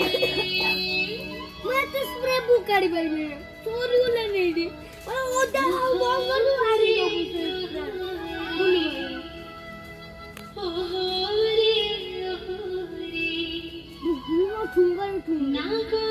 मैं तो spray book करी भाई मैं चोरी वाला नहीं दी और ओदा मंगलू हारी ठुंगा ठुंगा